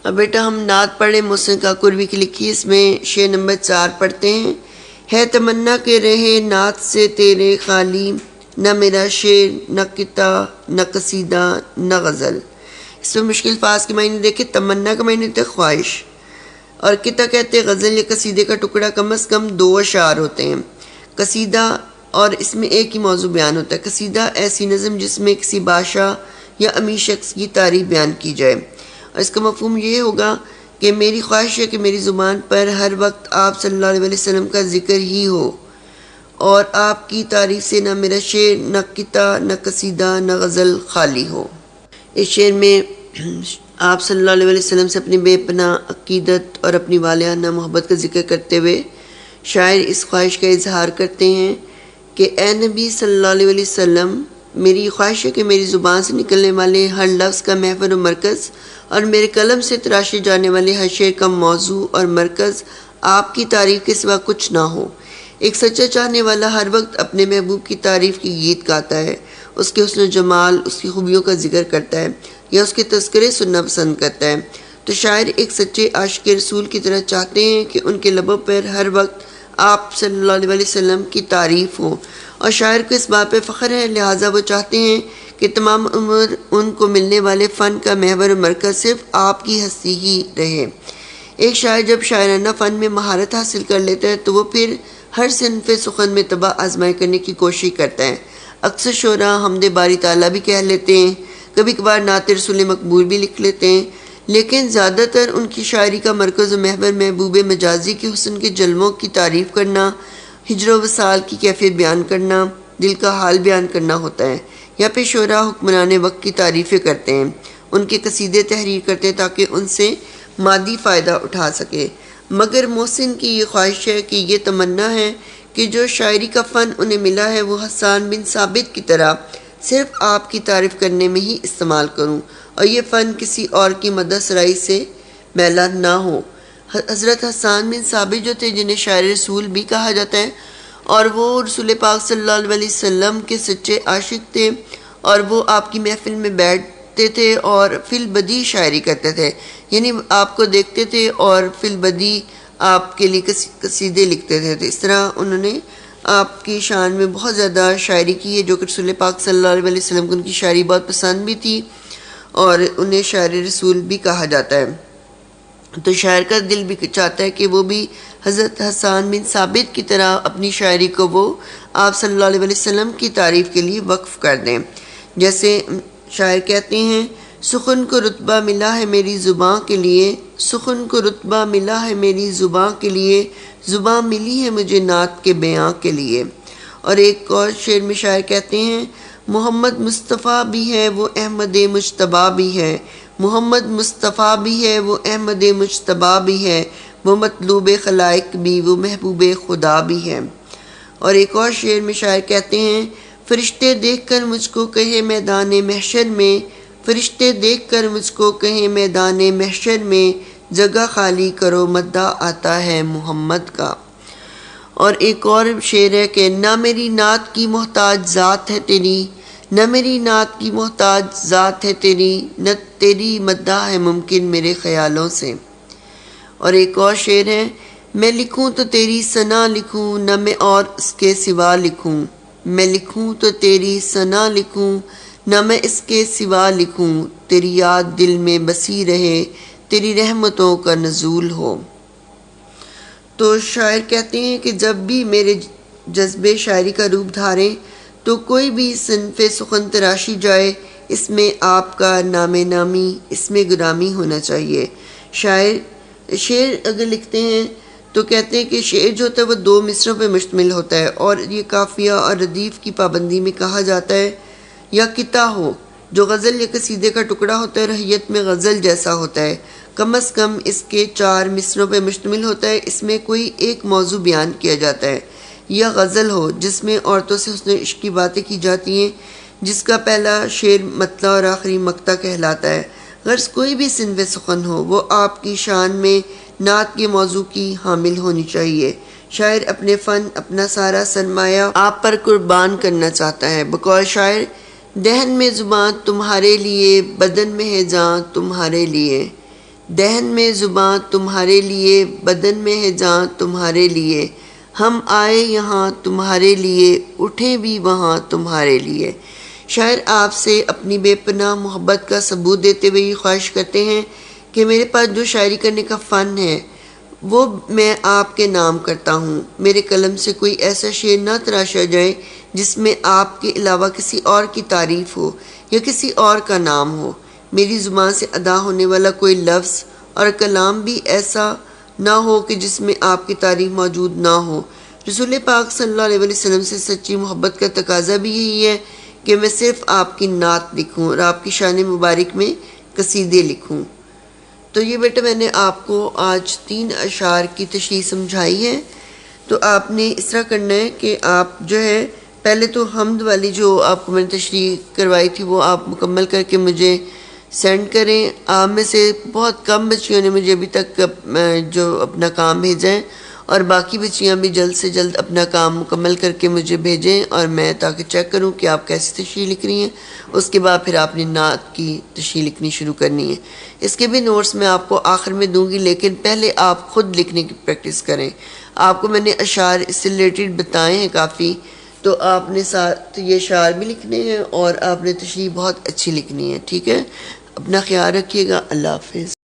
اب بیٹا ہم نعت پڑھیں محسن کاکوروی کی لکھی، اس میں شعر نمبر 4 پڑھتے ہیں۔ ہے تمنا کے رہے نعت سے تیرے خالی، نہ میرا شعر نہ قطع نہ قصیدہ نہ غزل۔ اس میں مشکل الفاظ کے معنی دیکھیں۔ تمنا کا معنی ہوتا ہے خواہش، اور قطع کہتے ہیں غزل یا قصیدے کا ٹکڑا، کم از کم 2 اشعار ہوتے ہیں۔ قصیدہ، اور اس میں ایک ہی موضوع بیان ہوتا ہے۔ قصیدہ ایسی نظم جس میں کسی بادشاہ یا امیر شخص کی تعریف بیان کی جائے، اور اس کا مفہوم یہ ہوگا کہ میری خواہش ہے کہ میری زبان پر ہر وقت آپ صلی اللہ علیہ وسلم کا ذکر ہی ہو، اور آپ کی تعریف سے نہ میرا شعر نہ قطع نہ قصیدہ نہ غزل خالی ہو۔ اس شعر میں آپ صلی اللہ علیہ وسلم سے اپنی بے پناہ عقیدت اور اپنی والہانہ محبت کا ذکر کرتے ہوئے شاعر اس خواہش کا اظہار کرتے ہیں کہ اے نبی صلی اللہ علیہ وسلم، میری خواہش ہے کہ میری زبان سے نکلنے والے ہر لفظ کا محور و مرکز، اور میرے قلم سے تراشے جانے والے ہر شعر کا موضوع اور مرکز آپ کی تعریف کے سوا کچھ نہ ہو۔ ایک سچا چاہنے والا ہر وقت اپنے محبوب کی تعریف کی گیت گاتا ہے، اس کے حسن و جمال، اس کی خوبیوں کا ذکر کرتا ہے یا اس کے تذکرے سننا پسند کرتا ہے۔ تو شاعر ایک سچے عاشق رسول کی طرح چاہتے ہیں کہ ان کے لبوں پر ہر وقت آپ صلی اللہ علیہ وسلم کی تعریف ہو، اور شاعر کو اس بات پہ فخر ہے، لہٰذا وہ چاہتے ہیں کہ تمام عمر ان کو ملنے والے فن کا محور و مرکز صرف آپ کی ہستی ہی رہے۔ ایک شاعر جب شاعرانہ فن میں مہارت حاصل کر لیتا ہے تو وہ پھر ہر صنف سخن میں طبع آزمائی کرنے کی کوشش کرتا ہے۔ اکثر شعراء حمد باری تعالیٰ بھی کہہ لیتے ہیں، کبھی کبھار نعت رسول مقبول بھی لکھ لیتے ہیں، لیکن زیادہ تر ان کی شاعری کا مرکز و محور محبوب مجازی کے حسن کے جلووں کی تعریف کرنا، ہجر و وصال کی کیفیت بیان کرنا، دل کا حال بیان کرنا ہوتا ہے۔ یا پھر شعراء حکمران وقت کی تعریفیں کرتے ہیں، ان کے قصیدے تحریر کرتے ہیں تاکہ ان سے مادی فائدہ اٹھا سکے۔ مگر محسن کی یہ خواہش ہے کہ یہ تمنا ہے کہ جو شاعری کا فن انہیں ملا ہے وہ حسان بن ثابت کی طرح صرف آپ کی تعریف کرنے میں ہی استعمال کروں، اور یہ فن کسی اور کی مدح سرائی سے میلہ نہ ہو۔ حضرت حسان بن ثابت جو تھے، جنہیں شاعر رسول بھی کہا جاتا ہے، اور وہ رسول پاک صلی اللہ علیہ وسلم کے سچے عاشق تھے، اور وہ آپ کی محفل میں بیٹھتے تھے اور فی البدیہہ شاعری کرتے تھے، یعنی آپ کو دیکھتے تھے اور فی البدیہہ آپ کے لیے قصیدے لکھتے تھے۔ تو اس طرح انہوں نے آپ کی شان میں بہت زیادہ شاعری کی ہے، جو کہ رسول پاک صلی اللہ علیہ وسلم کو ان کی شاعری بہت پسند بھی تھی، اور انہیں شاعر رسول بھی کہا جاتا ہے۔ تو شاعر کا دل بھی چاہتا ہے کہ وہ بھی حضرت حسان بن ثابت کی طرح اپنی شاعری کو وہ آپ صلی اللہ علیہ وسلم کی تعریف کے لیے وقف کر دیں۔ جیسے شاعر کہتے ہیں، سخن کو رتبہ ملا ہے میری زباں کے لیے، سخن کو رتبہ ملا ہے میری زباں کے لیے، زباں ملی ہے مجھے نعت کے بیاں کے لیے۔ اور ایک اور شعر میں شاعر کہتے ہیں، محمد مصطفیٰ بھی ہے وہ احمد مجتبیٰ بھی ہے، محمد مصطفیٰ بھی ہے وہ احمد مجتبیٰ بھی ہے، وہ مطلوب خلائق بھی وہ محبوب خدا بھی ہے۔ اور ایک اور شعر میں شاعر کہتے ہیں، فرشتے دیکھ کر مجھ کو کہے میدان محشر میں، فرشتے دیکھ کر مجھ کو کہے میدان محشر میں، جگہ خالی کرو مداح آتا ہے محمد کا۔ اور ایک اور شعر ہے کہ نہ میری نعت کی محتاج ذات ہے تیری، نہ میری نعت کی محتاج ذات ہے تیری، نہ تیری مداح ہے ممکن میرے خیالوں سے۔ اور ایک اور شعر ہے، میں لکھوں تو تیری ثنا لکھوں، نہ میں اور اس کے سوا لکھوں، میں لکھوں تو تیری ثنا لکھوں، نہ میں اس کے سوا لکھوں، تیری یاد دل میں بسی رہے، تیری رحمتوں کا نزول ہو۔ تو شاعر کہتے ہیں کہ جب بھی میرے جذبے شاعری کا روپ دھاریں تو کوئی بھی صنف سخن تراشی جائے، اس میں آپ کا نام نامی، اس میں گرامی ہونا چاہیے۔ شعر اگر لکھتے ہیں تو کہتے ہیں کہ شعر جو ہوتا ہے وہ 2 مصرعوں پہ مشتمل ہوتا ہے، اور یہ قافیہ اور ردیف کی پابندی میں کہا جاتا ہے، یا قطع ہو جو غزل یا قصیدے کا ٹکڑا ہوتا ہے، رحیت میں غزل جیسا ہوتا ہے، کم از کم اس کے 4 مصرعوں پہ مشتمل ہوتا ہے، اس میں کوئی ایک موضوع بیان کیا جاتا ہے، یا غزل ہو جس میں عورتوں سے حسن عشق کی باتیں کی جاتی ہیں، جس کا پہلا شعر مطلع اور آخری مقطع کہلاتا ہے۔ غرض کوئی بھی صنف سخن ہو، وہ آپ کی شان میں نعت کے موضوع کی حامل ہونی چاہیے۔ شاعر اپنے فن، اپنا سارا سرمایہ آپ پر قربان کرنا چاہتا ہے۔ بقول شاعر، دہن میں زباں تمہارے لیے، بدن میں ہے جاں تمہارے لیے، دہن میں زباں تمہارے لیے، بدن میں ہے جاں تمہارے لیے، ہم آئے یہاں تمہارے لیے، اٹھیں بھی وہاں تمہارے لیے۔ شاعر آپ سے اپنی بے پناہ محبت کا ثبوت دیتے ہوئے یہ خواہش کرتے ہیں کہ میرے پاس جو شاعری کرنے کا فن ہے وہ میں آپ کے نام کرتا ہوں۔ میرے قلم سے کوئی ایسا شعر نہ تراشا جائے جس میں آپ کے علاوہ کسی اور کی تعریف ہو یا کسی اور کا نام ہو۔ میری زبان سے ادا ہونے والا کوئی لفظ اور کلام بھی ایسا نہ ہو کہ جس میں آپ کی تعریف موجود نہ ہو۔ رسول پاک صلی اللہ علیہ وسلم سے سچی محبت کا تقاضا بھی یہی ہے کہ میں صرف آپ کی نعت لکھوں اور آپ کی شان مبارک میں قصیدے لکھوں۔ تو یہ بیٹا میں نے آپ کو آج 3 اشعار کی تشریح سمجھائی ہے۔ تو آپ نے اس طرح کرنا ہے کہ آپ جو ہے پہلے تو حمد والی جو آپ کو میں نے تشریح کروائی تھی وہ آپ مکمل کر کے مجھے سینڈ کریں۔ آپ میں سے بہت کم بچیوں نے مجھے ابھی تک جو اپنا کام بھیجا ہے، اور باقی بچیاں بھی جلد سے جلد اپنا کام مکمل کر کے مجھے بھیجیں، اور میں تاکہ چیک کروں کہ آپ کیسی تشریح لکھ رہی ہیں۔ اس کے بعد پھر آپ نے نعت کی تشریح لکھنی شروع کرنی ہے۔ اس کے بھی نوٹس میں آپ کو آخر میں دوں گی، لیکن پہلے آپ خود لکھنے کی پریکٹس کریں۔ آپ کو میں نے اشعار اس سے ریلیٹڈ بتائے ہیں کافی، تو آپ نے ساتھ یہ اشعار بھی لکھنے ہیں اور آپ نے تشریح بہت اچھی لکھنی ہے، ٹھیک ہے؟ اپنا خیال رکھیے گا۔ اللہ حافظ۔